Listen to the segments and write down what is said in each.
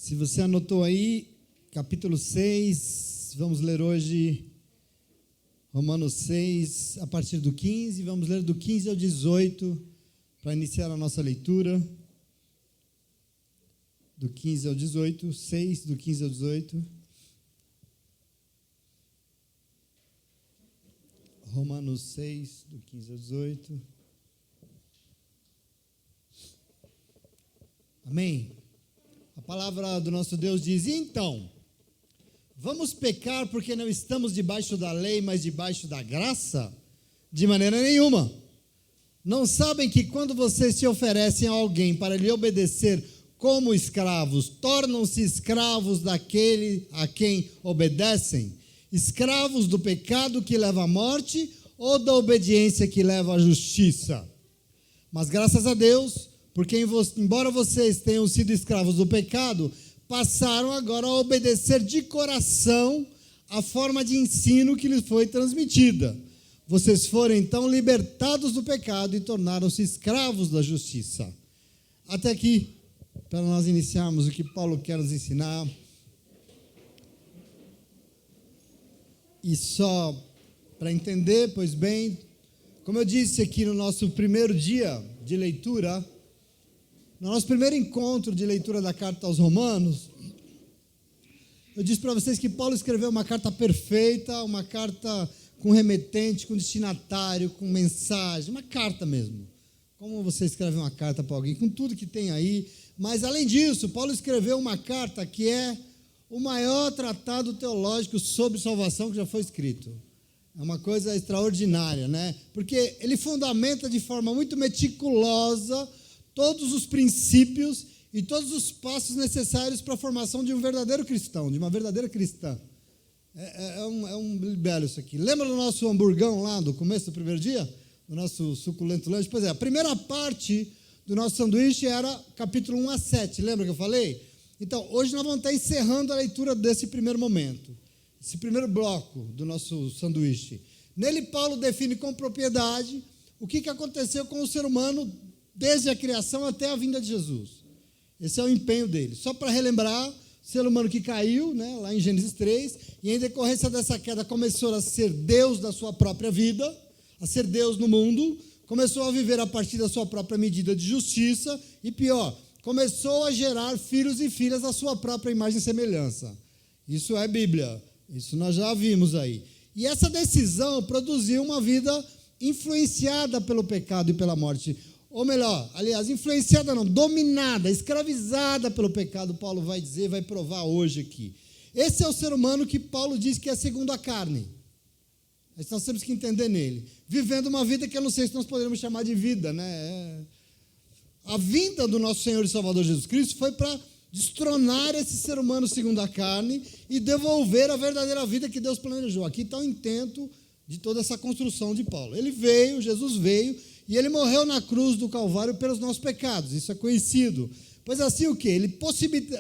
Se você anotou aí, capítulo 6, vamos ler hoje Romanos 6, a partir do 15, vamos ler do 15 ao 18, para iniciar a nossa leitura. Do 15 ao 18, 6, do 15 ao 18. Romanos 6, do 15 ao 18. Amém? A palavra do nosso Deus diz: então, vamos pecar porque não estamos debaixo da lei, mas debaixo da graça? De maneira nenhuma. Não sabem que quando vocês se oferecem a alguém para lhe obedecer como escravos, tornam-se escravos daquele a quem obedecem? Escravos do pecado que leva à morte ou da obediência que leva à justiça? Mas graças a Deus, porque embora vocês tenham sido escravos do pecado, passaram agora a obedecer de coração a forma de ensino que lhes foi transmitida. Vocês foram então libertados do pecado e tornaram-se escravos da justiça. Até aqui, para nós iniciarmos o que Paulo quer nos ensinar. E só para entender, pois bem, como eu disse aqui no nosso primeiro dia de leitura, no nosso primeiro encontro de leitura da carta aos Romanos, eu disse para vocês que Paulo escreveu uma carta perfeita, uma carta com remetente, com destinatário, com mensagem, uma carta mesmo. Como você escreve uma carta para alguém, com tudo que tem aí. Mas, além disso, Paulo escreveu uma carta que é o maior tratado teológico sobre salvação que já foi escrito. É uma coisa extraordinária, né? Porque ele fundamenta de forma muito meticulosa todos os princípios e todos os passos necessários para a formação de um verdadeiro cristão, de uma verdadeira cristã. É um belo isso aqui. Lembra do nosso hamburgão lá do começo do primeiro dia? Do nosso suculento lanche? Pois é, a primeira parte do nosso sanduíche era capítulo 1 a 7, lembra que eu falei? Então, hoje nós vamos estar encerrando a leitura desse primeiro momento, esse primeiro bloco do nosso sanduíche. Nele, Paulo define com propriedade o que aconteceu com o ser humano desde a criação até a vinda de Jesus. Esse é o empenho dele. Só para relembrar, o ser humano que caiu, né, lá em Gênesis 3, e em decorrência dessa queda começou a ser Deus da sua própria vida, a ser Deus no mundo, começou a viver a partir da sua própria medida de justiça, e pior, começou a gerar filhos e filhas à sua própria imagem e semelhança. Isso é Bíblia, isso nós já vimos aí. E essa decisão produziu uma vida influenciada pelo pecado e pela morte. Ou melhor, aliás, influenciada não, dominada, escravizada pelo pecado, Paulo vai dizer, vai provar hoje aqui. Esse é o ser humano que Paulo diz que é segundo a carne. Nós temos que entender nele. Vivendo uma vida que eu não sei se nós poderíamos chamar de vida, né? A vinda do nosso Senhor e Salvador Jesus Cristo foi para destronar esse ser humano segundo a carne e devolver a verdadeira vida que Deus planejou. Aqui está o intento de toda essa construção de Paulo. Ele veio, Jesus veio, e ele morreu na cruz do Calvário pelos nossos pecados. Isso é conhecido. Pois assim o quê? Ele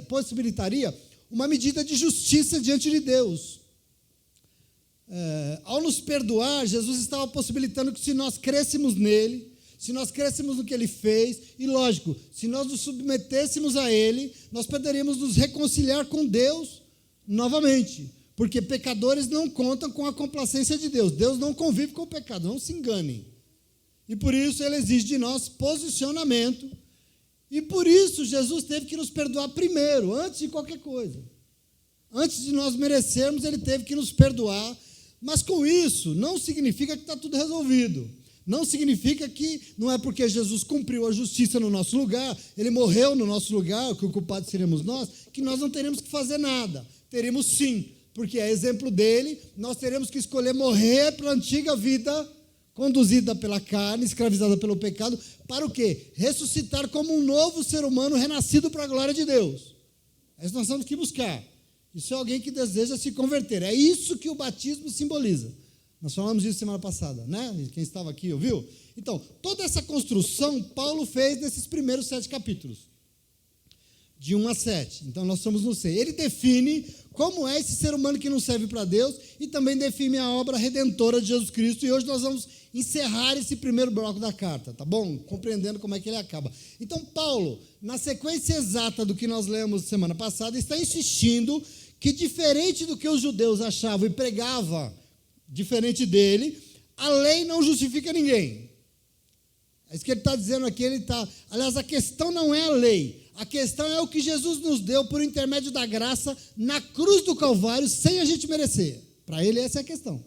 possibilitaria uma medida de justiça diante de Deus. Ao nos perdoar, Jesus estava possibilitando que se nós crêssemos nele, se nós crêssemos no que ele fez, e lógico, se nós nos submetêssemos a ele, nós poderíamos nos reconciliar com Deus novamente. Porque pecadores não contam com a complacência de Deus. Deus não convive com o pecado, não se enganem. E por isso ele exige de nós posicionamento. E por isso Jesus teve que nos perdoar primeiro, antes de qualquer coisa. Antes de nós merecermos, ele teve que nos perdoar. Mas com isso, não significa que está tudo resolvido. Não significa que não é porque Jesus cumpriu a justiça no nosso lugar, ele morreu no nosso lugar, que o culpado seremos nós, que nós não teremos que fazer nada. Teremos sim, porque é exemplo dele, nós teremos que escolher morrer para a antiga vida conduzida pela carne, escravizada pelo pecado, para o quê? Ressuscitar como um novo ser humano renascido para a glória de Deus. É isso que nós temos que buscar. Isso é alguém que deseja se converter. É isso que o batismo simboliza. Nós falamos disso semana passada, né? Quem estava aqui ouviu? Então, toda essa construção Paulo fez nesses primeiros 7 capítulos. de 1 a 7. Então, nós estamos no 6. Ele define como é esse ser humano que não serve para Deus e também define a obra redentora de Jesus Cristo. E hoje nós vamos encerrar esse primeiro bloco da carta, tá bom? Compreendendo como é que ele acaba. Então, Paulo, na sequência exata do que nós lemos semana passada, está insistindo que, diferente do que os judeus achavam e pregavam, diferente dele, a lei não justifica ninguém. É isso que ele está dizendo aqui. Aliás, a questão não é a lei. A questão é o que Jesus nos deu por intermédio da graça na cruz do Calvário, sem a gente merecer. Para ele, essa é a questão.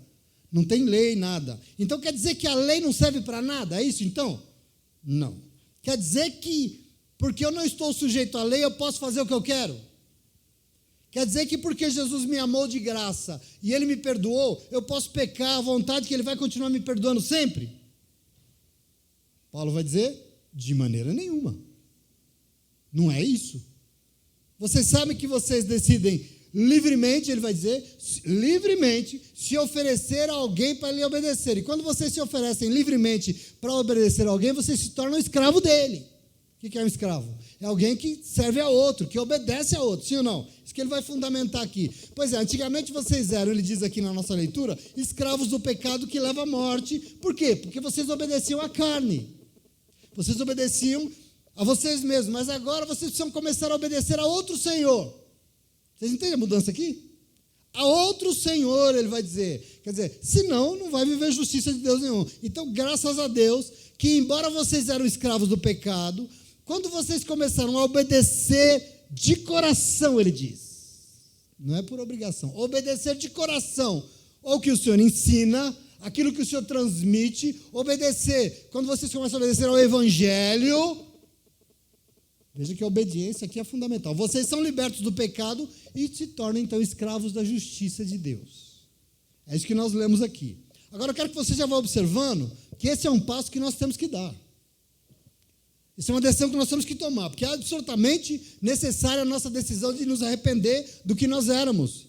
Não tem lei, nada. Então, quer dizer que a lei não serve para nada? É isso, então? Não. Quer dizer que, porque eu não estou sujeito à lei, eu posso fazer o que eu quero? Quer dizer que porque Jesus me amou de graça e Ele me perdoou, eu posso pecar à vontade que Ele vai continuar me perdoando sempre? Paulo vai dizer, de maneira nenhuma. Não é isso. Vocês sabem que vocês decidem livremente, ele vai dizer, livremente, se oferecer a alguém para lhe obedecer. E quando vocês se oferecem livremente para obedecer a alguém, vocês se tornam escravo dele. O que é um escravo? É alguém que serve a outro, que obedece a outro, sim ou não? Isso que ele vai fundamentar aqui. Pois é, antigamente vocês eram, ele diz aqui na nossa leitura, escravos do pecado que leva à morte. Por quê? Porque vocês obedeciam à carne. Vocês obedeciam a vocês mesmos, mas agora vocês precisam começar a obedecer a outro Senhor. Vocês entendem a mudança aqui? A outro Senhor, ele vai dizer. Quer dizer, senão não vai viver justiça de Deus nenhum. Então, graças a Deus, que embora vocês eram escravos do pecado, quando vocês começaram a obedecer de coração, ele diz, não é por obrigação, obedecer de coração ao que o Senhor ensina, aquilo que o Senhor transmite, obedecer, quando vocês começam a obedecer ao Evangelho, veja que a obediência aqui é fundamental. Vocês são libertos do pecado e se tornam, então, escravos da justiça de Deus. É isso que nós lemos aqui. Agora, eu quero que você já vá observando que esse é um passo que nós temos que dar. Isso é uma decisão que nós temos que tomar, porque é absolutamente necessária a nossa decisão de nos arrepender do que nós éramos.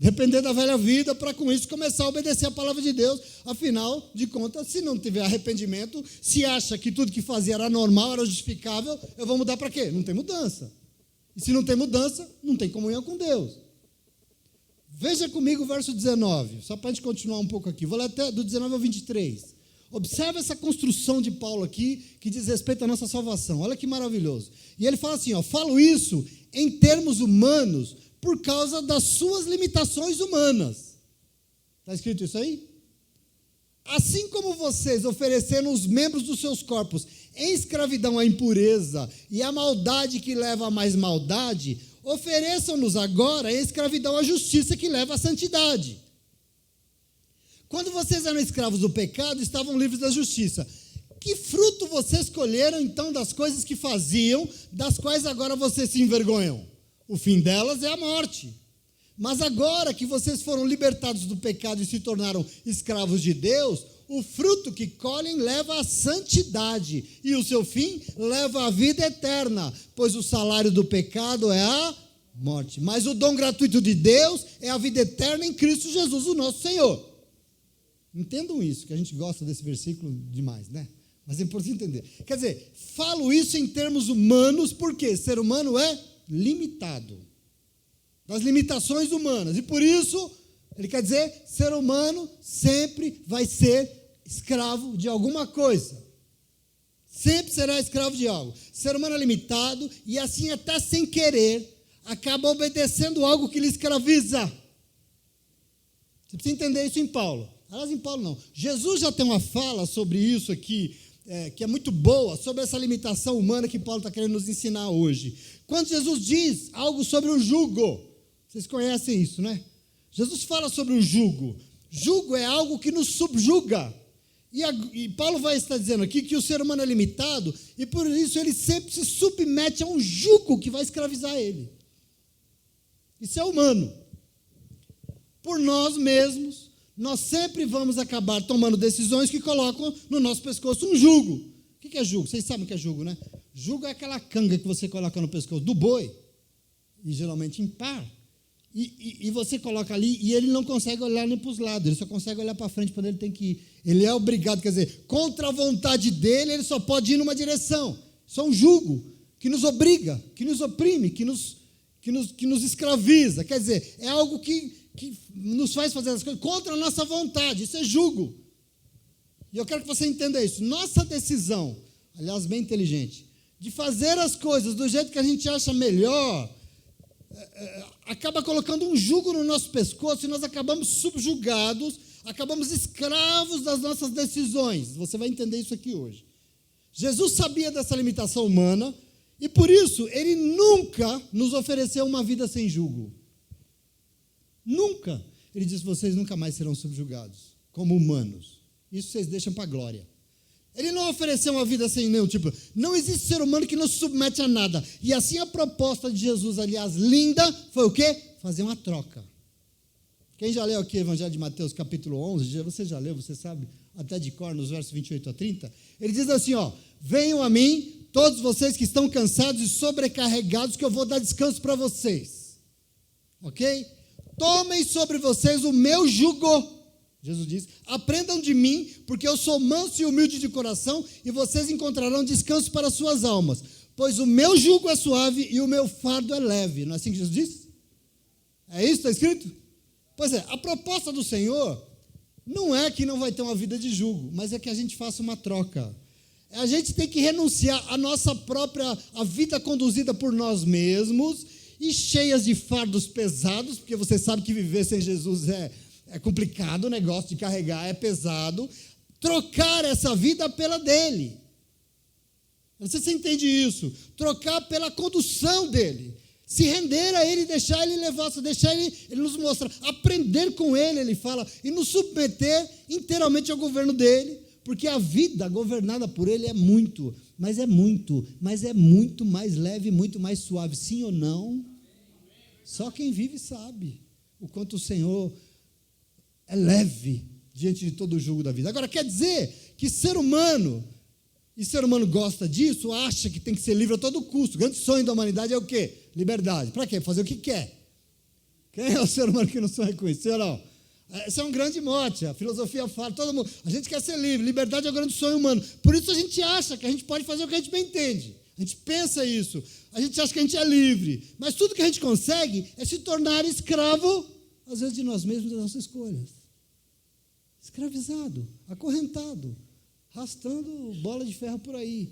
Arrepender da velha vida para, com isso, começar a obedecer a palavra de Deus. Afinal de contas, se não tiver arrependimento, se acha que tudo que fazia era normal, era justificável, eu vou mudar para quê? Não tem mudança. E se não tem mudança, não tem comunhão com Deus. Veja comigo o verso 19, só para a gente continuar um pouco aqui. Vou ler até do 19 ao 23. Observe essa construção de Paulo aqui, que diz respeito à nossa salvação. Olha que maravilhoso. E ele fala assim, falo isso em termos humanos, por causa das suas limitações humanas. Está escrito isso aí? Assim como vocês ofereceram os membros dos seus corpos em escravidão à impureza e à maldade que leva a mais maldade, ofereçam-nos agora em escravidão à justiça que leva à santidade. Quando vocês eram escravos do pecado, estavam livres da justiça. Que fruto vocês colheram então das coisas que faziam, das quais agora vocês se envergonham? O fim delas é a morte. Mas agora que vocês foram libertados do pecado e se tornaram escravos de Deus, o fruto que colhem leva à santidade e o seu fim leva à vida eterna, pois o salário do pecado é a morte. Mas o dom gratuito de Deus é a vida eterna em Cristo Jesus, o nosso Senhor. Entendam isso, que a gente gosta desse versículo demais, né? Mas é importante entender. Quer dizer, falo isso em termos humanos, porque ser humano é limitado, das limitações humanas, e por isso, ele quer dizer, ser humano sempre vai ser escravo de alguma coisa, sempre será escravo de algo. Ser humano é limitado, e assim até sem querer, acaba obedecendo algo que lhe escraviza. Você precisa entender isso em Paulo. Aliás, em Paulo não, Jesus já tem uma fala sobre isso aqui, que é muito boa, sobre essa limitação humana que Paulo está querendo nos ensinar hoje. Quando Jesus diz algo sobre o jugo, vocês conhecem isso, né? Jesus fala sobre o jugo. Jugo é algo que nos subjuga. E Paulo vai estar dizendo aqui que o ser humano é limitado e por isso ele sempre se submete a um jugo que vai escravizar ele. Isso é humano. Por nós mesmos, nós sempre vamos acabar tomando decisões que colocam no nosso pescoço um jugo. O que é jugo? Vocês sabem o que é jugo, né? Jugo é aquela canga que você coloca no pescoço do boi, e geralmente em par, e você coloca ali e ele não consegue olhar nem para os lados, ele só consegue olhar para frente quando ele tem que ir. Ele é obrigado, quer dizer, contra a vontade dele, ele só pode ir numa direção. Isso é um jugo que nos obriga, que nos oprime, que nos escraviza. Quer dizer, é algo que nos faz fazer as coisas contra a nossa vontade. Isso é jugo. E eu quero que você entenda isso. Nossa decisão, aliás, bem inteligente, de fazer as coisas do jeito que a gente acha melhor, acaba colocando um jugo no nosso pescoço e nós acabamos subjugados, acabamos escravos das nossas decisões. Você vai entender isso aqui hoje. Jesus sabia dessa limitação humana e, por isso, ele nunca nos ofereceu uma vida sem jugo. Nunca. Ele disse, vocês nunca mais serão subjugados, como humanos. Isso vocês deixam para a glória. Ele não ofereceu uma vida sem nenhum tipo. Não existe ser humano que não se submete a nada. E assim a proposta de Jesus, aliás, linda, foi o quê? Fazer uma troca. Quem já leu aqui o Evangelho de Mateus, capítulo 11, você já leu, você sabe, até de cor, nos versos 28 a 30, ele diz assim, venham a mim, todos vocês que estão cansados e sobrecarregados, que eu vou dar descanso para vocês. Ok? Tomem sobre vocês o meu jugo. Jesus diz, aprendam de mim, porque eu sou manso e humilde de coração, e vocês encontrarão descanso para suas almas, pois o meu jugo é suave e o meu fardo é leve. Não é assim que Jesus diz? É isso que está escrito? Pois é, a proposta do Senhor não é que não vai ter uma vida de jugo, mas é que a gente faça uma troca. A gente tem que renunciar à nossa própria, a vida conduzida por nós mesmos, e cheias de fardos pesados, porque você sabe que viver sem Jesus é complicado, o negócio de carregar é pesado, trocar essa vida pela dele. Não sei se você entende isso. Trocar pela condução dele. Se render a ele, deixar ele levar, deixar ele nos mostrar, aprender com ele, ele fala, e nos submeter inteiramente ao governo dele, porque a vida governada por ele é muito mais leve, muito mais suave. Sim ou não? Só quem vive sabe o quanto o Senhor é leve diante de todo o jugo da vida. Agora, quer dizer que ser humano gosta disso, acha que tem que ser livre a todo custo. O grande sonho da humanidade é o quê? Liberdade. Para quê? Fazer o que quer. Quem é o ser humano que não sonha com isso? Sim ou não? Esse é um grande mote, a filosofia fala, todo mundo, a gente quer ser livre, liberdade é o grande sonho humano. Por isso a gente acha que a gente pode fazer o que a gente bem entende. A gente pensa isso, a gente acha que a gente é livre, mas tudo que a gente consegue é se tornar escravo, às vezes de nós mesmos, das nossas escolhas. Escravizado, acorrentado, arrastando bola de ferro por aí.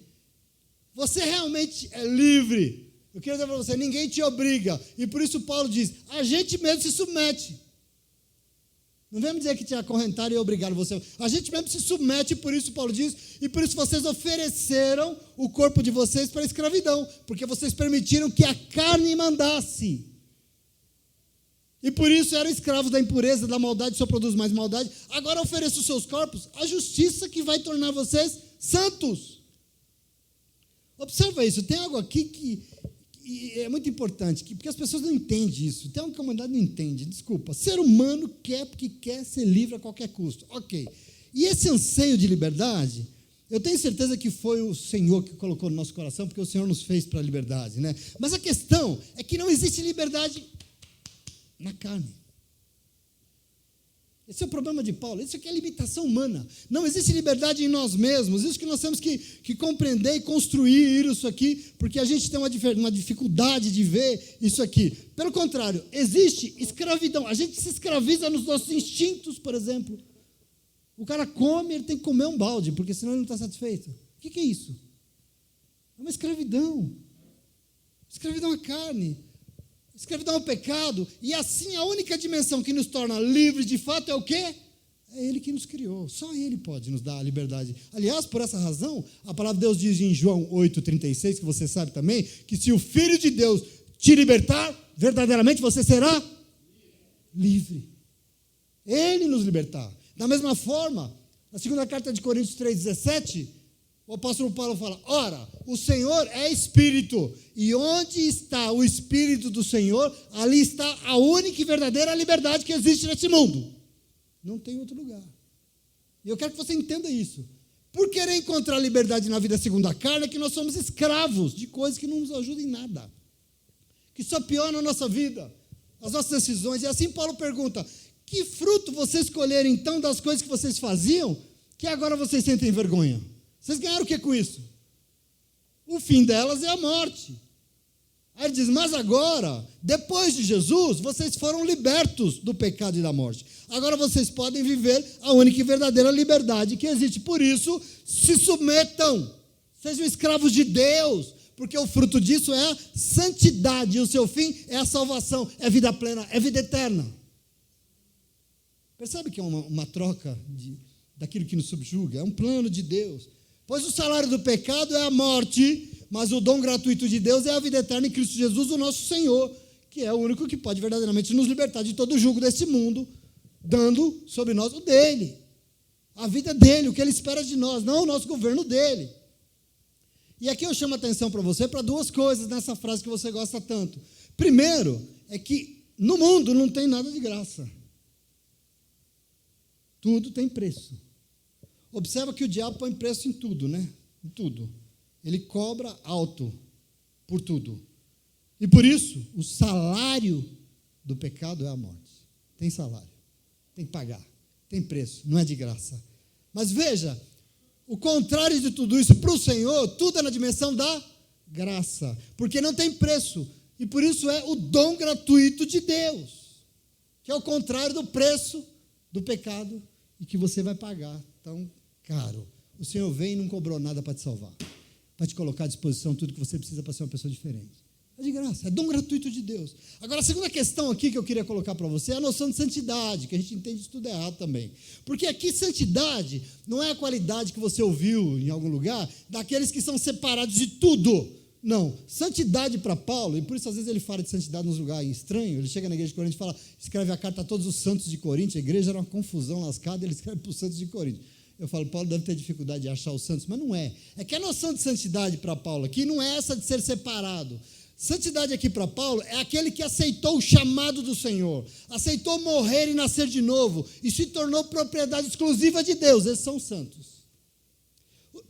Você realmente é livre. Eu quero dizer para você, ninguém te obriga. E por isso Paulo diz, a gente mesmo se submete. Não vem me dizer que te acorrentaram e obrigaram você. A gente mesmo se submete, por isso Paulo diz, e por isso vocês ofereceram o corpo de vocês para a escravidão, porque vocês permitiram que a carne mandasse. E por isso eram escravos da impureza, da maldade, só produz mais maldade. Agora ofereça os seus corpos à justiça que vai tornar vocês santos. Observa isso, tem algo aqui que é muito importante, porque as pessoas não entendem isso. Tem algo que a humanidade não entende, desculpa. Ser humano quer porque quer ser livre a qualquer custo. Ok. E esse anseio de liberdade, eu tenho certeza que foi o Senhor que colocou no nosso coração, porque o Senhor nos fez para a liberdade, né? Mas a questão é que não existe liberdade na carne. Esse é o problema de Paulo. Isso aqui é limitação humana. Não existe liberdade em nós mesmos. Isso que nós temos que compreender e construir isso aqui, porque a gente tem uma dificuldade de ver isso aqui. Pelo contrário, existe escravidão. A gente se escraviza nos nossos instintos, por exemplo. O cara come, ele tem que comer um balde, porque senão ele não está satisfeito. O que é isso? É uma escravidão. Escravidão à carne. Escravidão ao pecado, e assim a única dimensão que nos torna livres de fato é o quê? É Ele que nos criou, só Ele pode nos dar a liberdade. Aliás, por essa razão, a palavra de Deus diz em João 8,36, que você sabe também, que se o Filho de Deus te libertar, verdadeiramente você será livre. Ele nos libertar. Da mesma forma, na segunda carta de Coríntios 3,17, o apóstolo Paulo fala, ora, o Senhor é Espírito, e onde está o Espírito do Senhor, ali está a única e verdadeira liberdade que existe nesse mundo. Não tem outro lugar. E eu quero que você entenda isso. Por querer encontrar liberdade na vida segundo a carne, é que nós somos escravos de coisas que não nos ajudam em nada, que só pioram a nossa vida, as nossas decisões. E assim Paulo pergunta, que fruto vocês escolheram então das coisas que vocês faziam, que agora vocês sentem vergonha? Vocês ganharam o que com isso? o fim delas é a morte. Aí ele diz, mas agora, depois de Jesus, vocês foram libertos do pecado e da morte. Agora vocês podem viver a única e verdadeira liberdade que existe. Por isso, se submetam, sejam escravos de Deus, porque o fruto disso é a santidade, e o seu fim é a salvação, é vida plena, é vida eterna. Percebe que é uma troca daquilo que nos subjuga? É um plano de Deus. Pois o salário do pecado é a morte, mas o dom gratuito de Deus é a vida eterna em Cristo Jesus, o nosso Senhor, que é o único que pode verdadeiramente nos libertar de todo o jugo desse mundo, dando sobre nós o dele, a vida dele, o que ele espera de nós, não o nosso governo dele. E aqui eu chamo a atenção para você para duas coisas nessa frase que você gosta tanto. Primeiro, é que no mundo não tem nada de graça. Tudo tem preço. Observa que o diabo põe preço em tudo, né? Em tudo. Ele cobra alto por tudo. E por isso, o salário do pecado é a morte. Tem salário. Tem que pagar. Tem preço. Não é de graça. Mas veja, o contrário de tudo isso, para o Senhor, tudo é na dimensão da graça. Porque não tem preço. E por isso é o dom gratuito de Deus. Que é o contrário do preço do pecado e que você vai pagar tão caro. O Senhor vem e não cobrou nada para te salvar. Para te colocar à disposição tudo que você precisa para ser uma pessoa diferente. É de graça, é dom gratuito de Deus. Agora, a segunda questão aqui que eu queria colocar para você é a noção de santidade, que a gente entende isso tudo errado também. Porque aqui santidade não é a qualidade que você ouviu em algum lugar daqueles que são separados de tudo. Não, santidade para Paulo, e por isso às vezes ele fala de santidade nos lugares estranhos, ele chega na igreja de Corinto e fala, escreve a carta a todos os santos de Corinto, a igreja era uma confusão lascada, ele escreve para os santos de Corinto. Eu falo, Paulo deve ter dificuldade de achar os santos, mas não é. É que a noção de santidade para Paulo aqui não é essa de ser separado. Santidade aqui para Paulo é aquele que aceitou o chamado do Senhor, aceitou morrer e nascer de novo, e se tornou propriedade exclusiva de Deus. Esses são os santos.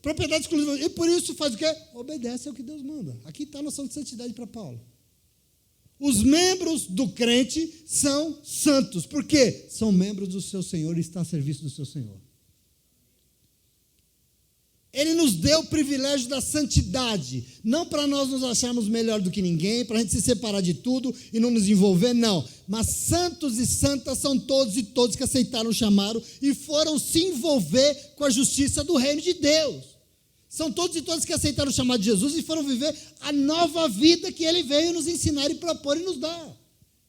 Propriedade exclusiva. E por isso faz o quê? Obedece ao que Deus manda. Aqui está a noção de santidade para Paulo. Os membros do crente são santos. Por quê? São membros do seu Senhor e estão a serviço do seu Senhor. Ele nos deu o privilégio da santidade, não para nós nos acharmos melhor do que ninguém, para a gente se separar de tudo e não nos envolver, não. Mas santos e santas são todos e todos que aceitaram o chamado e foram se envolver com a justiça do reino de Deus. São todos e todas que aceitaram o chamado de Jesus e foram viver a nova vida que ele veio nos ensinar e propor e nos dar.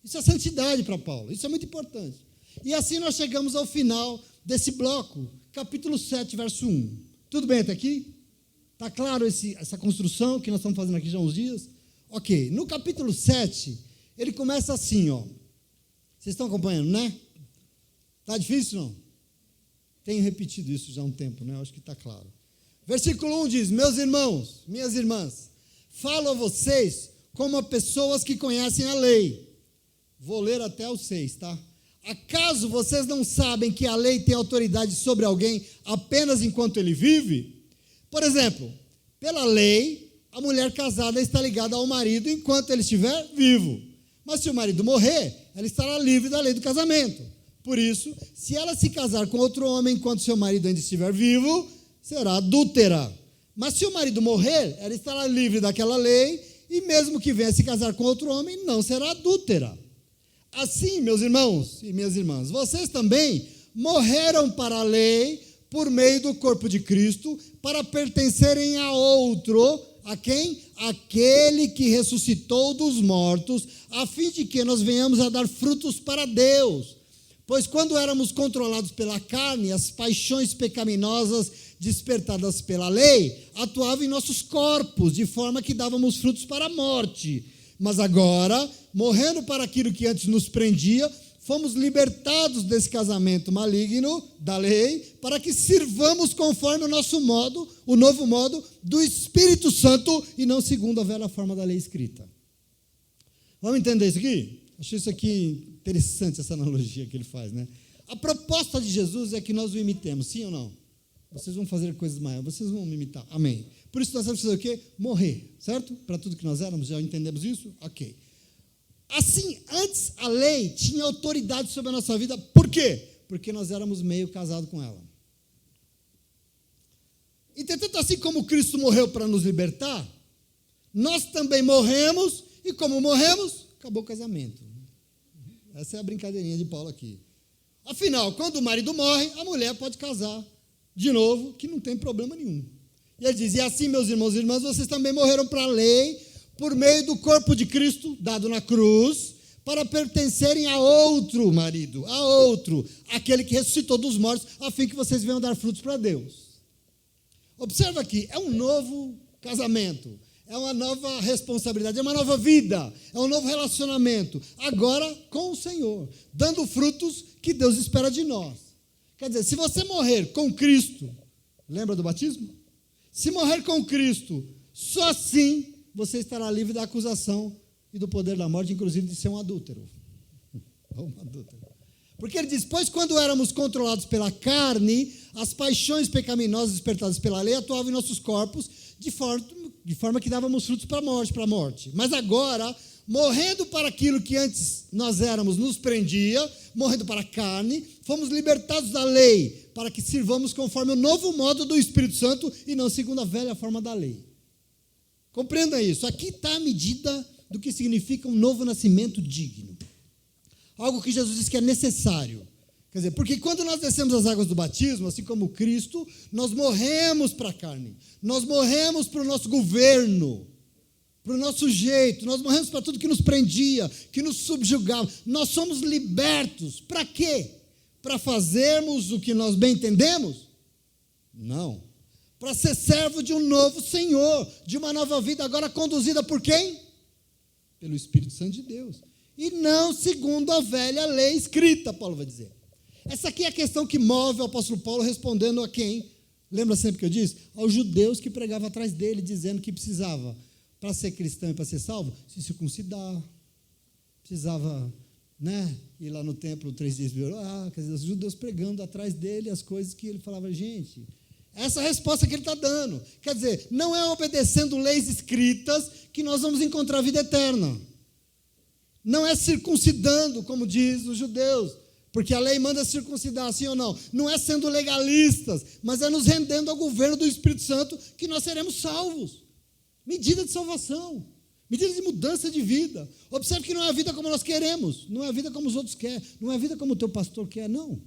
Isso é santidade para Paulo, isso é muito importante. E assim nós chegamos ao final desse bloco, capítulo 7, verso 1. Tudo bem até aqui? Está claro essa construção que nós estamos fazendo aqui já há uns dias? Ok, no capítulo 7, ele começa assim, ó. Vocês estão acompanhando, né? Está difícil, não? Tenho repetido isso já há um tempo, né? Acho que está claro. Versículo 1 diz, meus irmãos, minhas irmãs, falo a vocês como a pessoas que conhecem a lei. Vou ler até o 6, tá? Acaso vocês não sabem que a lei tem autoridade sobre alguém apenas enquanto ele vive? Por exemplo, pela lei, a mulher casada está ligada ao marido enquanto ele estiver vivo. Mas se o marido morrer, ela estará livre da lei do casamento. Por isso, se ela se casar com outro homem enquanto seu marido ainda estiver vivo, será adúltera. Mas se o marido morrer, ela estará livre daquela lei e mesmo que venha se casar com outro homem, não será adúltera. Assim, meus irmãos e minhas irmãs, vocês também morreram para a lei por meio do corpo de Cristo, para pertencerem a outro, a quem? Aquele que ressuscitou dos mortos, a fim de que nós venhamos a dar frutos para Deus. Pois quando éramos controlados pela carne, as paixões pecaminosas despertadas pela lei atuavam em nossos corpos, de forma que dávamos frutos para a morte. Mas agora, morrendo para aquilo que antes nos prendia, fomos libertados desse casamento maligno da lei, para que sirvamos conforme o nosso modo, o novo modo do Espírito Santo, e não segundo a velha forma da lei escrita. Vamos entender isso aqui? Acho isso aqui interessante, essa analogia que ele faz, né? A proposta de Jesus é que nós o imitemos, sim ou não? Vocês vão fazer coisas maiores, vocês vão me imitar, amém. Por isso nós temos que fazer o quê? Morrer, certo? Para tudo que nós éramos, já entendemos isso? Ok. Assim, antes a lei tinha autoridade sobre a nossa vida, por quê? Porque nós éramos meio casados com ela. Entretanto, assim como Cristo morreu para nos libertar, nós também morremos, e como morremos, acabou o casamento. Essa é a brincadeirinha de Paulo aqui. Afinal, quando o marido morre, a mulher pode casar de novo, que não tem problema nenhum. E ele diz, e assim, meus irmãos e irmãs, vocês também morreram para a lei, por meio do corpo de Cristo, dado na cruz, para pertencerem a outro marido, a outro, aquele que ressuscitou dos mortos, a fim que vocês venham dar frutos para Deus. Observa aqui, é um novo casamento, é uma nova responsabilidade, é uma nova vida, é um novo relacionamento, agora com o Senhor, dando frutos que Deus espera de nós. Quer dizer, se você morrer com Cristo, lembra do batismo? Se morrer com Cristo, só assim você estará livre da acusação e do poder da morte, inclusive de ser um adúltero. Porque ele diz, pois quando éramos controlados pela carne, as paixões pecaminosas despertadas pela lei atuavam em nossos corpos de forma que dávamos frutos para a morte. Mas agora, morrendo para aquilo que antes nós éramos, nos prendia, morrendo para a carne, fomos libertados da lei, para que sirvamos conforme o novo modo do Espírito Santo e não segundo a velha forma da lei. Compreenda isso. Aqui está a medida do que significa um novo nascimento digno. Algo que Jesus disse que é necessário. Quer dizer, porque quando nós descemos as águas do batismo, assim como Cristo, nós morremos para a carne, nós morremos para o nosso governo, para o nosso jeito, nós morremos para tudo que nos prendia, que nos subjugava. Nós somos libertos. Para quê? Para fazermos o que nós bem entendemos? Não. Para ser servo de um novo Senhor, de uma nova vida, agora conduzida por quem? Pelo Espírito Santo de Deus. E não segundo a velha lei escrita, Paulo vai dizer. Essa aqui é a questão que move o apóstolo Paulo respondendo a quem? Lembra sempre que eu disse? Aos judeus que pregavam atrás dele, dizendo que precisava, para ser cristão e para ser salvo, se circuncidar. Precisava, ir lá no templo 3 dias de orar. Quer dizer, os judeus pregando atrás dele as coisas que ele falava, gente. Essa é a resposta que ele está dando. Quer dizer, não é obedecendo leis escritas que nós vamos encontrar a vida eterna. Não é circuncidando, como diz os judeus, porque a lei manda circuncidar, sim ou não. Não é sendo legalistas, mas é nos rendendo ao governo do Espírito Santo que nós seremos salvos. Medida de salvação, medida de mudança de vida. Observe que não é a vida como nós queremos, não é a vida como os outros querem, não é a vida como o teu pastor quer, não.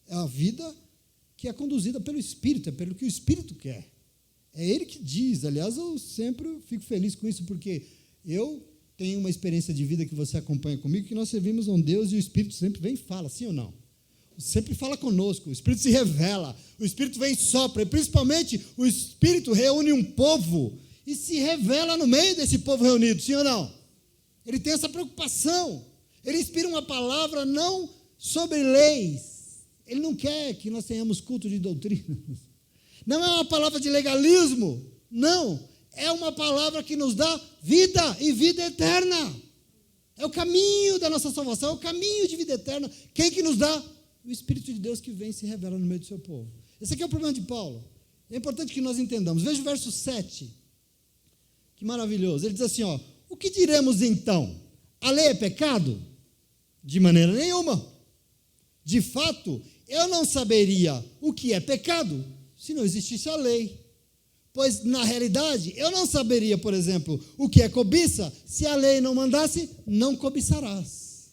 É a vida que é conduzida pelo Espírito, é pelo que o Espírito quer. É Ele que diz. Aliás, eu sempre fico feliz com isso, porque eu tenho uma experiência de vida que você acompanha comigo, que nós servimos a um Deus e o Espírito sempre vem e fala, sim ou não? Sempre fala conosco, o Espírito se revela, o Espírito vem e sopra, e principalmente o Espírito reúne um povo e se revela no meio desse povo reunido, sim ou não? Ele tem essa preocupação, ele inspira uma palavra não sobre leis. Ele não quer que nós tenhamos culto de doutrina. Não é uma palavra de legalismo. Não. É uma palavra que nos dá vida e vida eterna. É o caminho da nossa salvação, é o caminho de vida eterna. Quem que nos dá? O Espírito de Deus que vem e se revela no meio do seu povo. Esse aqui é o problema de Paulo. É importante que nós entendamos. Veja o verso 7. Que maravilhoso. Ele diz assim, o que diremos então? A lei é pecado? De maneira nenhuma. De fato, eu não saberia o que é pecado se não existisse a lei. Pois, na realidade, eu não saberia, por exemplo, o que é cobiça se a lei não mandasse, não cobiçarás.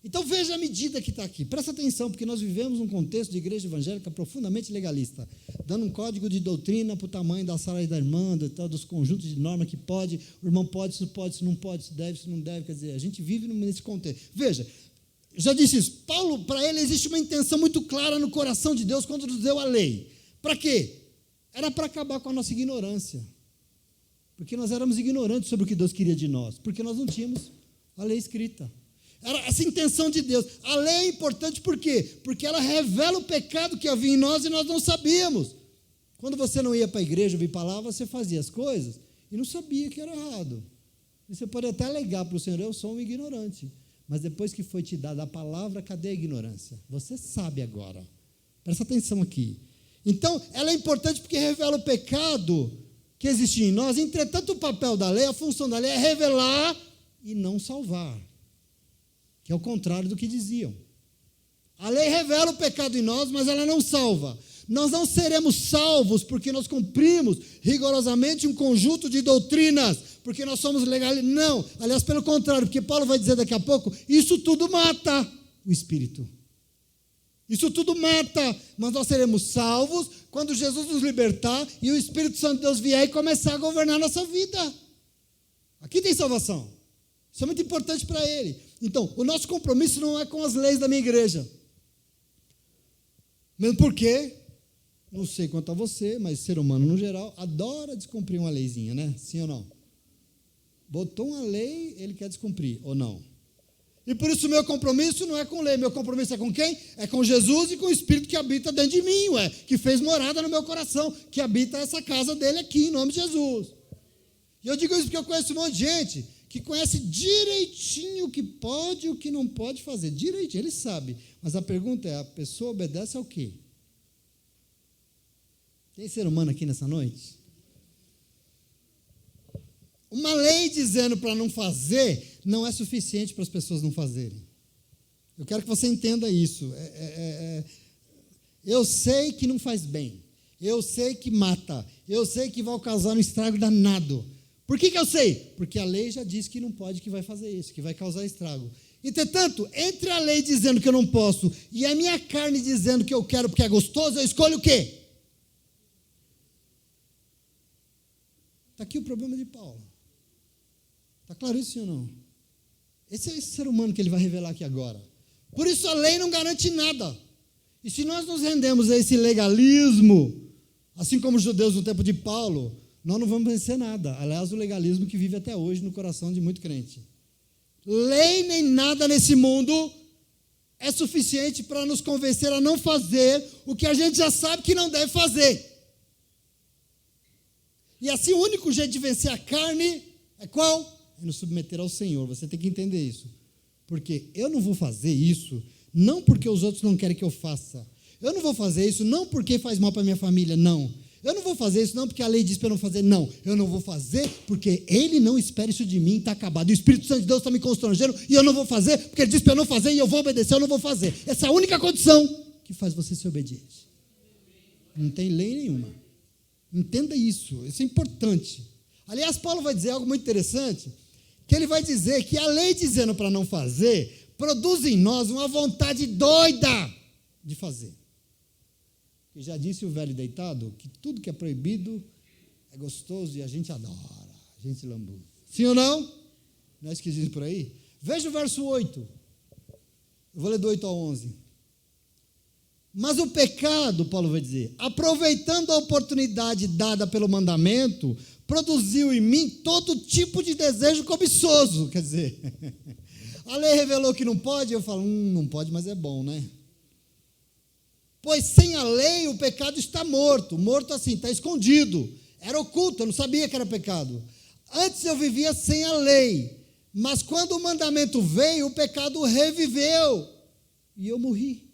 Então, veja a medida que está aqui. Presta atenção, porque nós vivemos um contexto de igreja evangélica profundamente legalista, dando um código de doutrina para o tamanho da sala da irmã, dos conjuntos de norma que pode, o irmão pode, se não pode, se deve, se não deve. Quer dizer, a gente vive nesse contexto. Veja, já disse isso, Paulo, para ele existe uma intenção muito clara no coração de Deus quando nos deu a lei. Para quê? Era para acabar com a nossa ignorância. Porque nós éramos ignorantes sobre o que Deus queria de nós, porque nós não tínhamos a lei escrita. Era essa intenção de Deus. A lei é importante por quê? Porque ela revela o pecado que havia em nós e nós não sabíamos. Quando você não ia para a igreja ouvir palavra, você fazia as coisas e não sabia que era errado. E você pode até alegar para o Senhor, eu sou um ignorante. Mas depois que foi te dada a palavra, cadê a ignorância? Você sabe agora. Presta atenção aqui. Então, ela é importante porque revela o pecado que existia em nós. Entretanto, o papel da lei, a função da lei é revelar e não salvar. Que é o contrário do que diziam. A lei revela o pecado em nós, mas ela não salva. Nós não seremos salvos porque nós cumprimos rigorosamente um conjunto de doutrinas, porque nós somos legais. Não, aliás, pelo contrário, porque Paulo vai dizer daqui a pouco, isso tudo mata o Espírito. Isso tudo mata, mas nós seremos salvos quando Jesus nos libertar e o Espírito Santo de Deus vier e começar a governar a nossa vida. Aqui tem salvação. Isso é muito importante para ele. Então, o nosso compromisso não é com as leis da minha igreja. Mesmo porque, não sei quanto a você, mas ser humano no geral adora descumprir uma leizinha, né? Sim ou não? Botou uma lei, ele quer descumprir, ou não? E por isso o meu compromisso não é com lei, meu compromisso é com quem? É com Jesus e com o Espírito que habita dentro de mim, que fez morada no meu coração, que habita essa casa dele aqui, em nome de Jesus. E eu digo isso porque eu conheço um monte de gente que conhece direitinho o que pode e o que não pode fazer. Direitinho, ele sabe. Mas a pergunta é, a pessoa obedece ao quê? Tem ser humano aqui nessa noite? Uma lei dizendo para não fazer não é suficiente para as pessoas não fazerem. Eu quero que você entenda isso. Eu sei que não faz bem. Eu sei que mata. Eu sei que vai causar um estrago danado. Por que eu sei? Porque a lei já diz que não pode, que vai fazer isso, que vai causar estrago. Entretanto, entre a lei dizendo que eu não posso e a minha carne dizendo que eu quero porque é gostoso, eu escolho o quê? Está aqui o problema de Paulo. Está claro isso ou não? Esse é esse ser humano que ele vai revelar aqui agora. Por isso a lei não garante nada. E se nós nos rendemos a esse legalismo, assim como os judeus no tempo de Paulo, nós não vamos vencer nada. Aliás, o legalismo que vive até hoje no coração de muito crente. Lei nem nada nesse mundo é suficiente para nos convencer a não fazer o que a gente já sabe que não deve fazer. E assim o único jeito de vencer a carne é qual? É nos submeter ao Senhor. Você tem que entender isso. Porque eu não vou fazer isso, não porque os outros não querem que eu faça. Eu não vou fazer isso não porque faz mal para minha família, não. Eu não vou fazer isso não porque a lei diz para eu não fazer, não. Eu não vou fazer porque Ele não espera isso de mim, está acabado. E o Espírito Santo de Deus está me constrangendo e eu não vou fazer porque Ele diz para eu não fazer e eu vou obedecer, eu não vou fazer. Essa é a única condição que faz você ser obediente. Não tem lei nenhuma. Entenda isso, isso é importante. Aliás, Paulo vai dizer algo muito interessante, que ele vai dizer que a lei dizendo para não fazer, produz em nós uma vontade doida de fazer. E já disse o velho deitado que tudo que é proibido é gostoso e a gente adora, a gente lambuza. Sim ou não? Não é isso que diz por aí? Veja o verso 8. Eu vou ler do 8 ao 11. Mas o pecado, Paulo vai dizer, aproveitando a oportunidade dada pelo mandamento, produziu em mim todo tipo de desejo cobiçoso. Quer dizer, a lei revelou que não pode, eu falo, não pode, mas é bom, né? Pois sem a lei o pecado está morto. Morto assim, está escondido. Era oculto, eu não sabia que era pecado. Antes eu vivia sem a lei. Mas quando o mandamento veio, o pecado reviveu. E eu morri,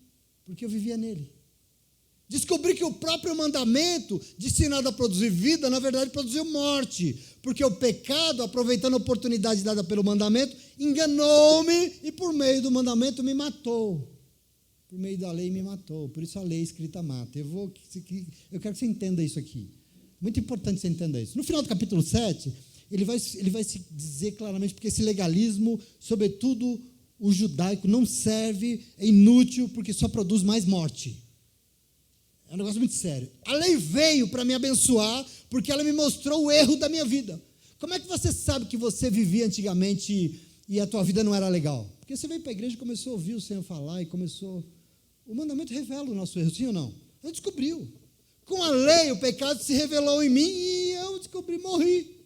porque eu vivia nele. Descobri que o próprio mandamento, destinado a produzir vida, na verdade produziu morte. Porque o pecado, aproveitando a oportunidade dada pelo mandamento, enganou-me e por meio do mandamento me matou. Por meio da lei me matou, por isso a lei escrita mata. Eu quero que você entenda isso aqui. Muito importante que você entenda isso. No final do capítulo 7, ele vai se dizer claramente, porque esse legalismo, sobretudo o judaico, não serve, é inútil, porque só produz mais morte. É um negócio muito sério. A lei veio para me abençoar, porque ela me mostrou o erro da minha vida. Como é que você sabe que você vivia antigamente e a tua vida não era legal? Porque você veio para a igreja e começou a ouvir o Senhor falar e começou... O mandamento revela o nosso erro, sim ou não? A gente descobriu. Com a lei, o pecado se revelou em mim e eu descobri, morri.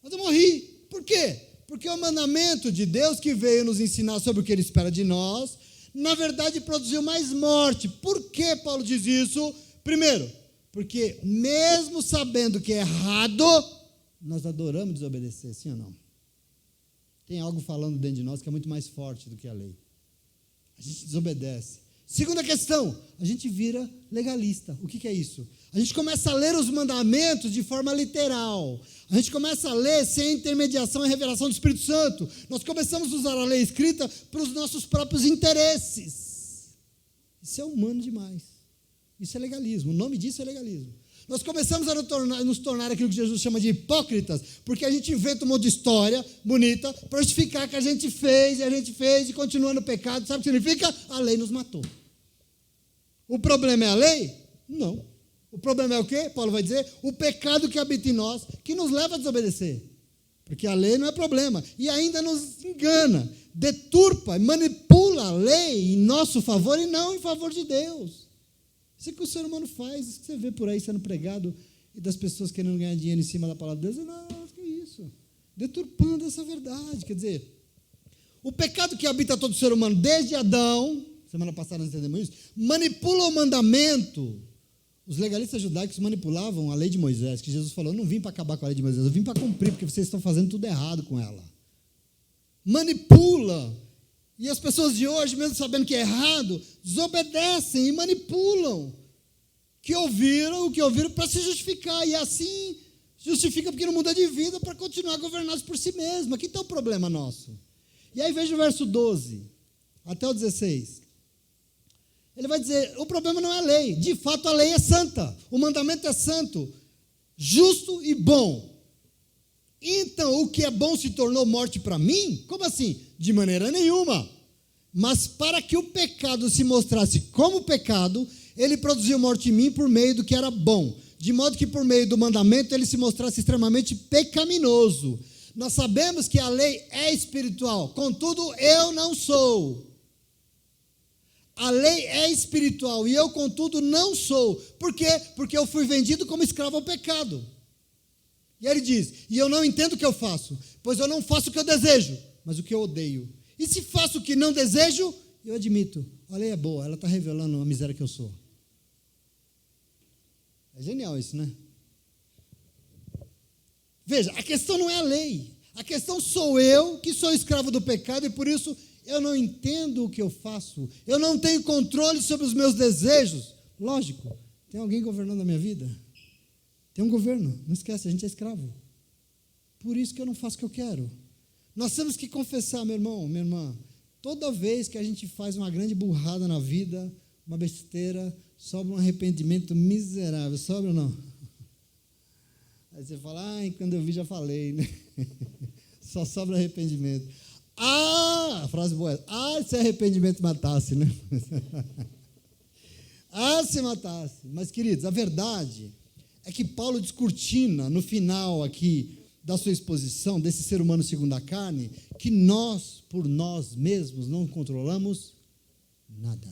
Mas eu morri. Por quê? Porque o mandamento de Deus que veio nos ensinar sobre o que Ele espera de nós, na verdade produziu mais morte. Por que Paulo diz isso? Primeiro, porque mesmo sabendo que é errado, nós adoramos desobedecer, sim ou não? Tem algo falando dentro de nós que é muito mais forte do que a lei. A gente desobedece. Segunda questão, a gente vira legalista. O que é isso? A gente começa a ler os mandamentos de forma literal. A gente começa a ler sem intermediação e revelação do Espírito Santo. Nós começamos a usar a lei escrita para os nossos próprios interesses. Isso é humano demais. Isso é legalismo. O nome disso é legalismo. Nós começamos a nos tornar aquilo que Jesus chama de hipócritas, porque a gente inventa um monte de história bonita para justificar que a gente fez e continua no pecado. Sabe o que significa? A lei nos matou. O problema é a lei? Não. O problema é o quê? Paulo vai dizer, o pecado que habita em nós, que nos leva a desobedecer. Porque a lei não é problema. E ainda nos engana, deturpa, manipula a lei em nosso favor e não em favor de Deus. Isso é que o ser humano faz, isso que você vê por aí sendo pregado e das pessoas querendo ganhar dinheiro em cima da palavra de Deus. Não, que é isso? Deturpando essa verdade. Quer dizer, o pecado que habita todo ser humano, desde Adão, semana passada nós entendemos isso, manipula o mandamento. Os legalistas judaicos manipulavam a lei de Moisés, que Jesus falou, eu não vim para acabar com a lei de Moisés, eu vim para cumprir, porque vocês estão fazendo tudo errado com ela. Manipula. E as pessoas de hoje, mesmo sabendo que é errado, desobedecem e manipulam o que ouviram para se justificar. E assim justifica porque não muda de vida para continuar governados por si mesmo. Aqui está o problema nosso. E aí veja o verso 12 até o 16. Ele vai dizer, o problema não é a lei. De fato, a lei é santa. O mandamento é santo, justo e bom. Então, o que é bom se tornou morte para mim? Como assim? De maneira nenhuma. Mas para que o pecado se mostrasse como pecado, ele produziu morte em mim por meio do que era bom. De modo que por meio do mandamento ele se mostrasse extremamente pecaminoso. Nós sabemos que a lei é espiritual, contudo eu não sou. A lei é espiritual e eu, contudo, não sou. Por quê? Porque eu fui vendido como escravo ao pecado. E ele diz, e eu não entendo o que eu faço, pois eu não faço o que eu desejo, mas o que eu odeio. E se faço o que não desejo, eu admito, a lei é boa, ela está revelando a miséria que eu sou. É genial isso, né? Veja, a questão não é a lei, a questão sou eu que sou escravo do pecado e por isso eu não entendo o que eu faço, eu não tenho controle sobre os meus desejos. Lógico, tem alguém governando a minha vida? Tem um governo, não esquece, a gente é escravo. Por isso que eu não faço o que eu quero. Nós temos que confessar, meu irmão, minha irmã, toda vez que a gente faz uma grande burrada na vida, uma besteira, sobra um arrependimento miserável, sobra ou não? Aí você fala, quando eu vi já falei, né? Só sobra arrependimento. A frase boa é, se arrependimento matasse, né? Se matasse. Mas, queridos, a verdade é que Paulo descortina no final aqui da sua exposição, desse ser humano segundo a carne, que nós, por nós mesmos, não controlamos nada.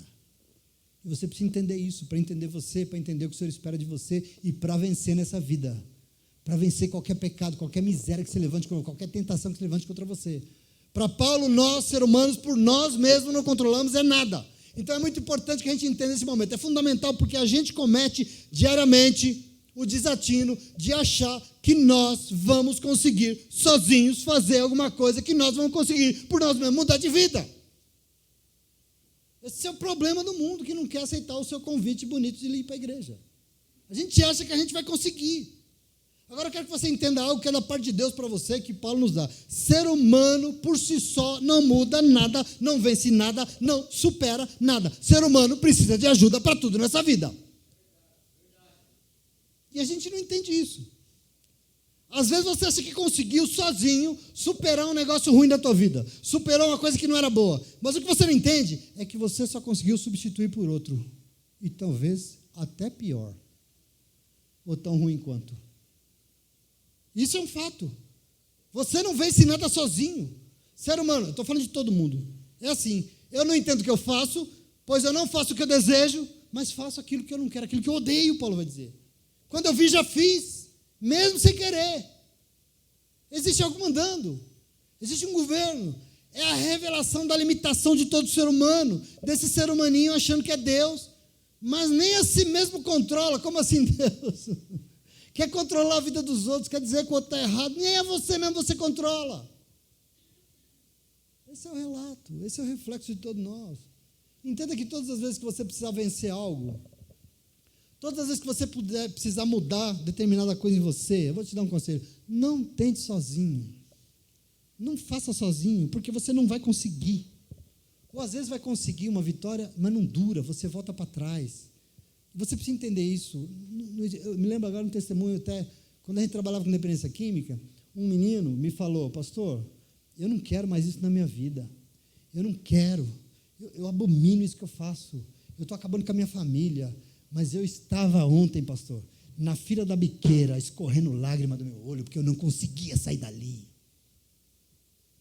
E você precisa entender isso, para entender você, para entender o que o Senhor espera de você e para vencer nessa vida, para vencer qualquer pecado, qualquer miséria que se levante, qualquer tentação que se levante contra você. Para Paulo, nós, seres humanos, por nós mesmos não controlamos nada. Então é muito importante que a gente entenda esse momento. É fundamental porque a gente comete diariamente o desatino de achar que nós vamos conseguir sozinhos fazer alguma coisa, que nós vamos conseguir por nós mesmos mudar de vida. Esse é o problema do mundo, que não quer aceitar o seu convite bonito de ir para a igreja. A gente acha que a gente vai conseguir. Agora eu quero que você entenda algo que é da parte de Deus para você, que Paulo nos dá. Ser humano por si só não muda nada, não vence nada, não supera nada. Ser humano precisa de ajuda para tudo nessa vida. E a gente não entende isso. Às vezes você acha que conseguiu sozinho superar um negócio ruim da tua vida, superar uma coisa que não era boa. Mas o que você não entende é que você só conseguiu substituir por outro. E talvez até pior. Ou tão ruim quanto. Isso é um fato. Você não vence nada sozinho. Ser humano, eu estou falando de todo mundo. É assim, eu não entendo o que eu faço, pois eu não faço o que eu desejo, mas faço aquilo que eu não quero, aquilo que eu odeio, Paulo vai dizer. Quando eu vi, já fiz, mesmo sem querer. Existe algo mandando, existe um governo. É a revelação da limitação de todo ser humano, desse ser humaninho achando que é Deus, mas nem a si mesmo controla. Como assim Deus? Quer controlar a vida dos outros, quer dizer que o outro está errado, nem a você mesmo você controla. Esse é o relato, esse é o reflexo de todos nós. Entenda que todas as vezes que você precisar vencer algo, todas as vezes que você precisar mudar determinada coisa em você, eu vou te dar um conselho, não tente sozinho, não faça sozinho, porque você não vai conseguir, ou às vezes vai conseguir uma vitória, mas não dura, você volta para trás, Você precisa entender isso. Eu me lembro agora um testemunho até, quando a gente trabalhava com dependência química, um menino me falou, pastor, eu não quero mais isso na minha vida. Eu não quero. Eu abomino isso que eu faço. Eu estou acabando com a minha família. Mas eu estava ontem, pastor, na fila da biqueira, escorrendo lágrima do meu olho, porque eu não conseguia sair dali.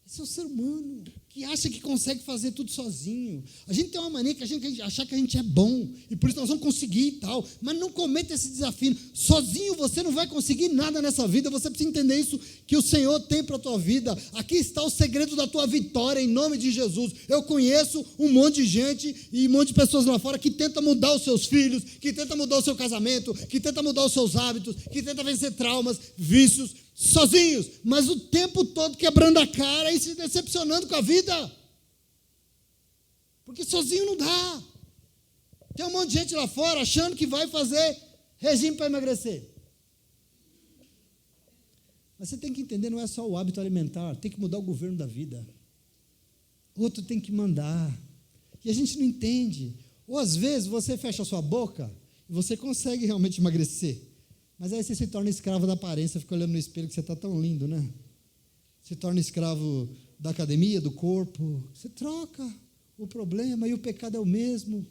Esse é o ser humano, que acha que consegue fazer tudo sozinho. A gente tem uma mania que a gente achar que a gente é bom, e por isso nós vamos conseguir e tal, mas não cometa esse desafio. Sozinho você não vai conseguir nada nessa vida, você precisa entender isso, que o Senhor tem para a tua vida. Aqui está o segredo da tua vitória, em nome de Jesus. Eu conheço um monte de gente, e um monte de pessoas lá fora, que tenta mudar os seus filhos, que tenta mudar o seu casamento, que tenta mudar os seus hábitos, que tenta vencer traumas, vícios, sozinhos, mas o tempo todo quebrando a cara e se decepcionando com a vida, porque sozinho não dá. Tem um monte de gente lá fora achando que vai fazer regime para emagrecer, mas você tem que entender, não é só o hábito alimentar, tem que mudar o governo da vida, outro tem que mandar, e a gente não entende, ou às vezes você fecha a sua boca e você consegue realmente emagrecer, mas aí você se torna escravo da aparência, fica olhando no espelho que você está tão lindo, né? Se torna escravo da academia, do corpo. Você troca o problema e o pecado é o mesmo.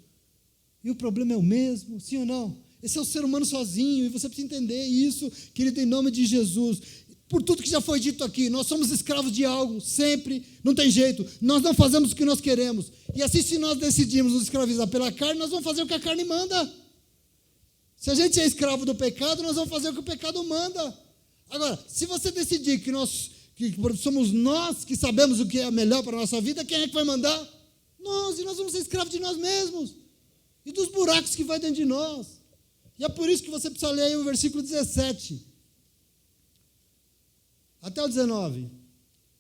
E o problema é o mesmo, sim ou não? Esse é o ser humano sozinho e você precisa entender isso, querido, em nome de Jesus. Por tudo que já foi dito aqui, nós somos escravos de algo, sempre, não tem jeito. Nós não fazemos o que nós queremos. E assim, se nós decidimos nos escravizar pela carne, nós vamos fazer o que a carne manda. Se a gente é escravo do pecado, nós vamos fazer o que o pecado manda. Agora, se você decidir que somos nós que sabemos o que é melhor para a nossa vida, quem é que vai mandar? Nós, e nós vamos ser escravos de nós mesmos. E dos buracos que vai dentro de nós. E é por isso que você precisa ler aí o versículo 17. Até o 19.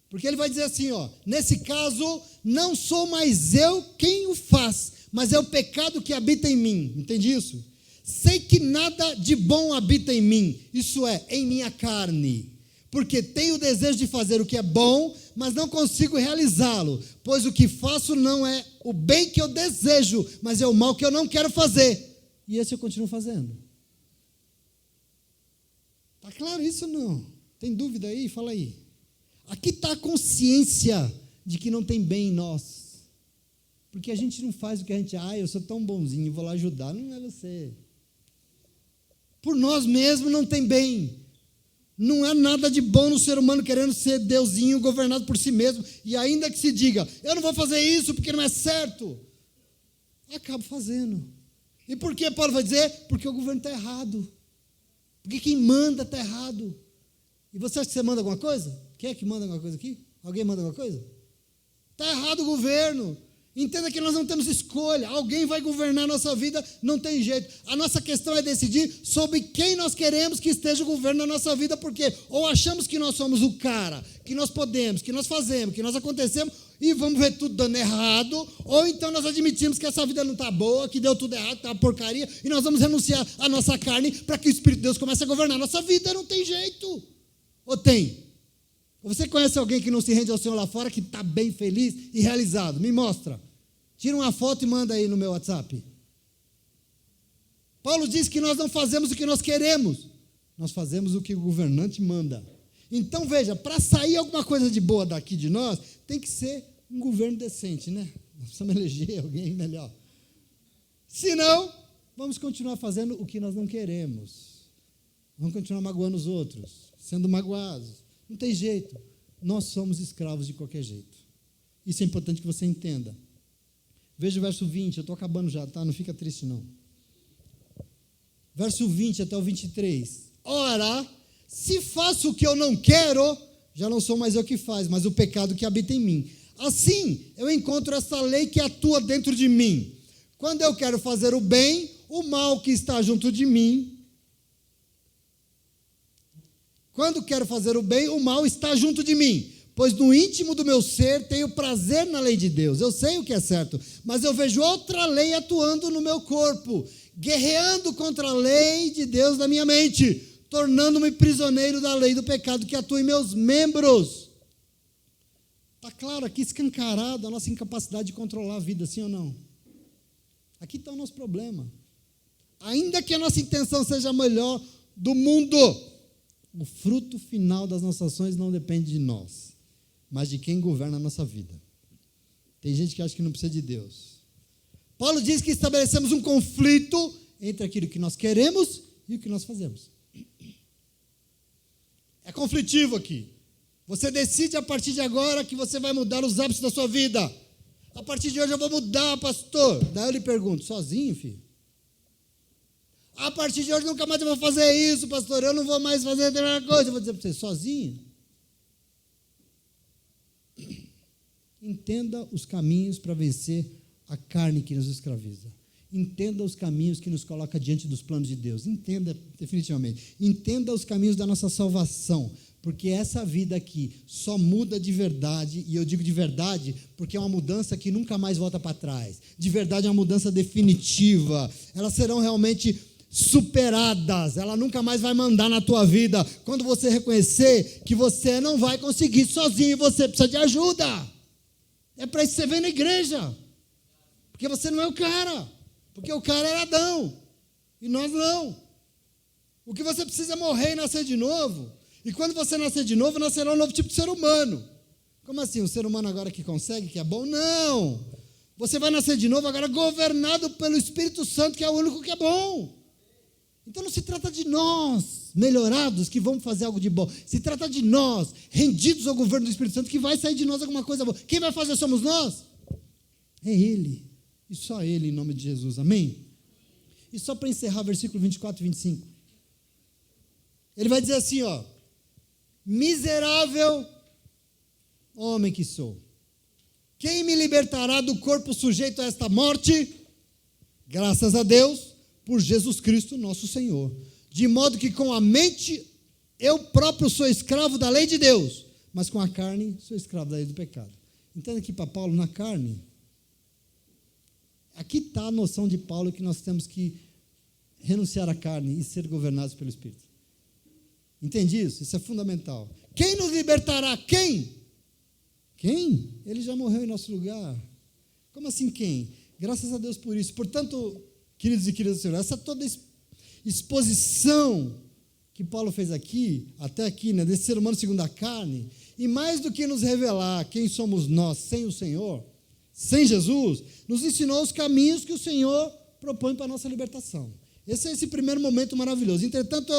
Porque ele vai dizer assim, ó, nesse caso, não sou mais eu quem o faz, mas é o pecado que habita em mim. Entende isso? Sei que nada de bom habita em mim, isso é, em minha carne, porque tenho o desejo de fazer o que é bom, mas não consigo realizá-lo, pois o que faço não é o bem que eu desejo, mas é o mal que eu não quero fazer, e esse eu continuo fazendo. Está claro isso ou não? Tem dúvida aí? Fala aí. Aqui está a consciência de que não tem bem em nós, porque a gente não faz o que a gente, eu sou tão bonzinho, vou lá ajudar, não é você. Por nós mesmos não tem bem. Não há nada de bom no ser humano querendo ser deusinho, governado por si mesmo. E ainda que se diga, eu não vou fazer isso porque não é certo. Acabo fazendo. E por que Paulo vai dizer? Porque o governo está errado. Porque quem manda está errado. E você acha que você manda alguma coisa? Quem é que manda alguma coisa aqui? Alguém manda alguma coisa? Está errado o governo. Entenda que nós não temos escolha, alguém vai governar a nossa vida, não tem jeito. A nossa questão é decidir sobre quem nós queremos que esteja o governo na nossa vida, porque ou achamos que nós somos o cara, que nós podemos, que nós fazemos, que nós acontecemos, e vamos ver tudo dando errado, ou então nós admitimos que essa vida não está boa, que deu tudo errado, está uma porcaria, e nós vamos renunciar à nossa carne para que o Espírito de Deus comece a governar a nossa vida, não tem jeito. Ou tem? Você conhece alguém que não se rende ao Senhor lá fora, que está bem feliz e realizado? Me mostra. Tira uma foto e manda aí no meu WhatsApp. Paulo diz que nós não fazemos o que nós queremos. Nós fazemos o que o governante manda. Então, veja, para sair alguma coisa de boa daqui de nós, tem que ser um governo decente, né? Nós precisamos eleger alguém melhor. Senão, vamos continuar fazendo o que nós não queremos. Vamos continuar magoando os outros, sendo magoados. Não tem jeito. Nós somos escravos de qualquer jeito. Isso é importante que você entenda. Veja o verso 20, eu estou acabando já, tá? Não fica triste, não. Verso 20 até o 23. Ora, se faço o que eu não quero, já não sou mais eu que faz, mas o pecado que habita em mim. Assim, eu encontro essa lei que atua dentro de mim. Quando eu quero fazer o bem, o mal que está junto de mim. Quando quero fazer o bem, o mal está junto de mim. Pois no íntimo do meu ser tenho prazer na lei de Deus. Eu sei o que é certo, mas eu vejo outra lei atuando no meu corpo, guerreando contra a lei de Deus na minha mente, tornando-me prisioneiro da lei do pecado que atua em meus membros. Está claro aqui, escancarado, a nossa incapacidade de controlar a vida, sim ou não? Aqui está o nosso problema. ainda que a nossa intenção seja a melhor do mundo, o fruto final das nossas ações não depende de nós, mas de quem governa a nossa vida. Tem gente que acha que não precisa de Deus. Paulo diz que estabelecemos um conflito entre aquilo que nós queremos e o que nós fazemos. É conflitivo aqui. Você decide a partir de agora que você vai mudar os hábitos da sua vida. A partir de hoje eu vou mudar, pastor. Daí eu lhe pergunto, sozinho, filho? A partir de hoje nunca mais eu vou fazer isso, pastor. Eu não vou mais fazer determinada coisa. Eu vou dizer para você, sozinho? Entenda os caminhos para vencer a carne que nos escraviza. Entenda os caminhos que nos coloca diante dos planos de Deus. Entenda definitivamente. Entenda os caminhos da nossa salvação. Porque essa vida aqui só muda de verdade, e eu digo de verdade porque é uma mudança que nunca mais volta para trás. De verdade é uma mudança definitiva. Elas serão realmente superadas. Ela nunca mais vai mandar na tua vida. Quando você reconhecer que você não vai conseguir sozinho, você precisa de ajuda. É para isso que você vem na igreja. Porque você não é o cara. Porque o cara era Adão. E nós não. O que você precisa é morrer e nascer de novo. E quando você nascer de novo, nascerá um novo tipo de ser humano. Como assim? Um ser humano agora que consegue, que é bom? Não. Você vai nascer de novo agora governado pelo Espírito Santo, que é o único que é bom. Então não se trata de nós, melhorados, que vamos fazer algo de bom. Se trata de nós, rendidos ao governo do Espírito Santo, que vai sair de nós alguma coisa boa. Quem vai fazer somos nós? É Ele. E só Ele, em nome de Jesus. Amém? E só para encerrar, versículo 24 e 25. Ele vai dizer assim, ó. Miserável homem que sou. Quem me libertará do corpo sujeito a esta morte? Graças a Deus, por Jesus Cristo, nosso Senhor. De modo que com a mente eu próprio sou escravo da lei de Deus, mas com a carne sou escravo da lei do pecado. Entenda aqui para Paulo, na carne, aqui está a noção de Paulo que nós temos que renunciar à carne e ser governados pelo Espírito. Entende isso? Isso é fundamental. Quem nos libertará? Quem? Quem? Ele já morreu em nosso lugar. Como assim quem? Graças a Deus por isso. Portanto, queridos e queridas do Senhor, essa toda exposição que Paulo fez aqui, até aqui, né, desse ser humano segundo a carne, e mais do que nos revelar quem somos nós sem o Senhor, sem Jesus, nos ensinou os caminhos que o Senhor propõe para a nossa libertação. Esse é esse primeiro momento maravilhoso. Entretanto,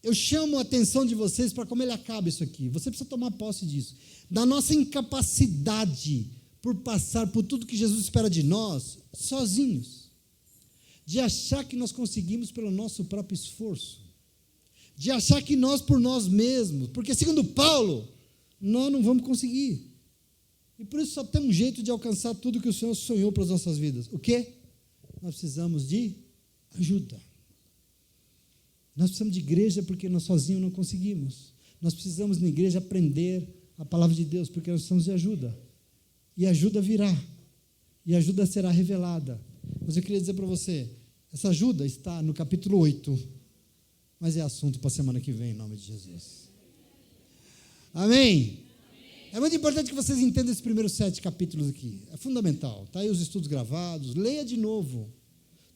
eu chamo a atenção de vocês para como ele acaba isso aqui. Você precisa tomar posse disso. Da nossa incapacidade por passar por tudo que Jesus espera de nós, sozinhos. De achar que nós conseguimos pelo nosso próprio esforço. De achar que nós por nós mesmos. Porque, segundo Paulo, nós não vamos conseguir. E por isso só tem um jeito de alcançar tudo que o Senhor sonhou para as nossas vidas. O quê? Nós precisamos de ajuda. Nós precisamos de igreja porque nós sozinhos não conseguimos. Nós precisamos na igreja aprender a palavra de Deus porque nós precisamos de ajuda. E ajuda virá. E ajuda será revelada. Mas eu queria dizer para você, essa ajuda está no capítulo 8. Mas é assunto para a semana que vem, em nome de Jesus. Amém? É muito importante que vocês entendam esses primeiros 7 capítulos aqui. É fundamental. Está aí os estudos gravados. Leia de novo.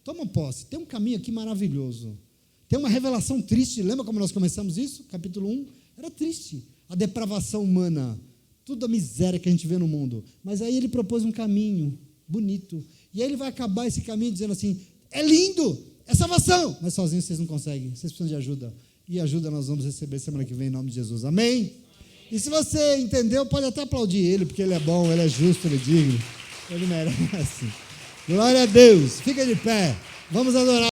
Toma posse. Tem um caminho aqui maravilhoso. Tem uma revelação triste. Lembra como nós começamos isso? Capítulo 1. Era triste. A depravação humana. Toda a miséria que a gente vê no mundo. Mas aí ele propôs um caminho bonito. E aí ele vai acabar esse caminho dizendo assim, é lindo, é salvação. Mas sozinhos vocês não conseguem. Vocês precisam de ajuda. E ajuda nós vamos receber semana que vem em nome de Jesus. Amém? E se você entendeu, pode até aplaudir ele, porque ele é bom, ele é justo, ele é digno. Ele merece. Glória a Deus. Fica de pé. Vamos adorar.